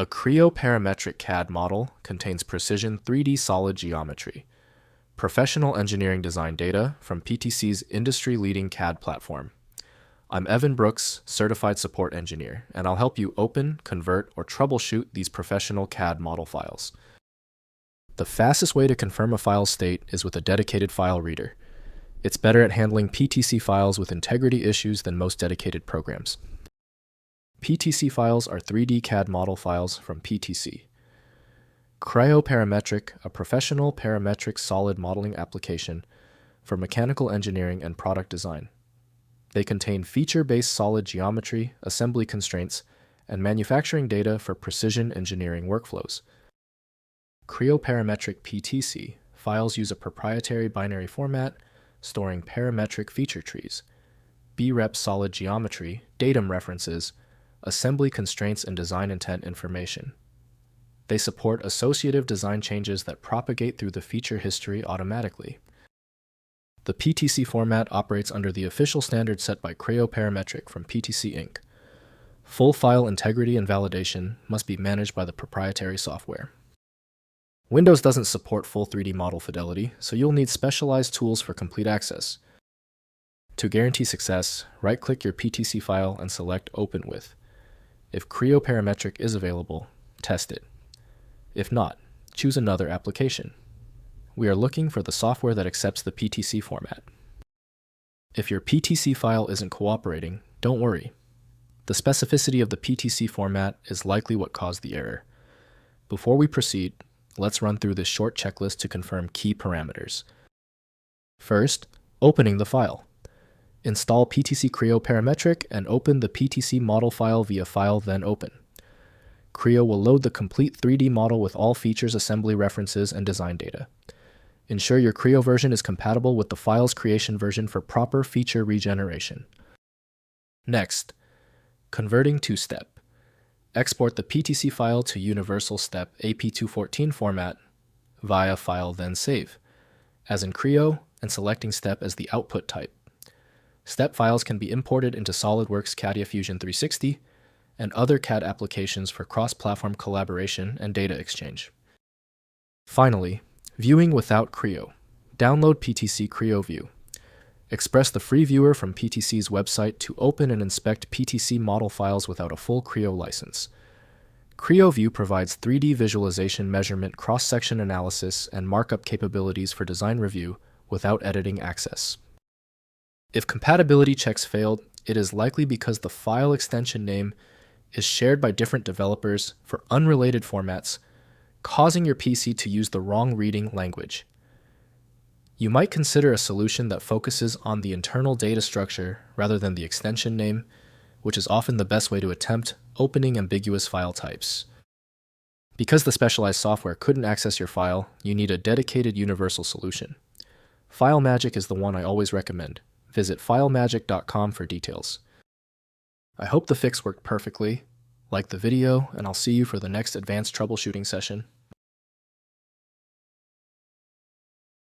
A Creo Parametric CAD model contains precision 3D solid geometry, professional engineering design data from PTC's industry-leading CAD platform. I'm Evan Brooks, Certified Support Engineer, and I'll help you open, convert, or troubleshoot these professional CAD model files. The fastest way to confirm a file's state is with a dedicated file reader. It's better at handling PTC files with integrity issues than most dedicated programs. PTC files are 3D CAD model files from PTC. Creo Parametric, a professional parametric solid modeling application for mechanical engineering and product design. They contain feature-based solid geometry, assembly constraints, and manufacturing data for precision engineering workflows. Creo Parametric PTC files use a proprietary binary format storing parametric feature trees, BREP solid geometry, datum references, assembly constraints, and design intent information. They support associative design changes that propagate through the feature history automatically. The PTC format operates under the official standard set by Creo Parametric from PTC Inc. Full file integrity and validation must be managed by the proprietary software. Windows doesn't support full 3D model fidelity, so you'll need specialized tools for complete access. To guarantee success, right-click your PTC file and select Open With. If Creo Parametric is available, test it. If not, choose another application. We are looking for the software that accepts the PTC format. If your PTC file isn't cooperating, don't worry. The specificity of the PTC format is likely what caused the error. Before we proceed, let's run through this short checklist to confirm key parameters. First, opening the file. Install PTC Creo Parametric and open the PTC model file via File then Open. Creo will load the complete 3D model with all features, assembly references, and design data. Ensure your Creo version is compatible with the file's creation version for proper feature regeneration. Next, converting to step. Export the PTC file to Universal Step AP214 format via File then Save, as in Creo, and selecting Step as the output type. Step files can be imported into SOLIDWORKS CATIA Fusion 360 and other CAD applications for cross-platform collaboration and data exchange. Finally, viewing without Creo. Download PTC Creo View. Express the free viewer from PTC's website to open and inspect PTC model files without a full Creo license. Creo View provides 3D visualization, measurement, cross-section analysis, and markup capabilities for design review without editing access. If compatibility checks failed, it is likely because the file extension name is shared by different developers for unrelated formats, causing your PC to use the wrong reading language. You might consider a solution that focuses on the internal data structure rather than the extension name, which is often the best way to attempt opening ambiguous file types. Because the specialized software couldn't access your file, you need a dedicated universal solution. FileMagick is the one I always recommend. Visit filemagick.com for details. I hope the fix worked perfectly. Like the video, and I'll see you for the next advanced troubleshooting session.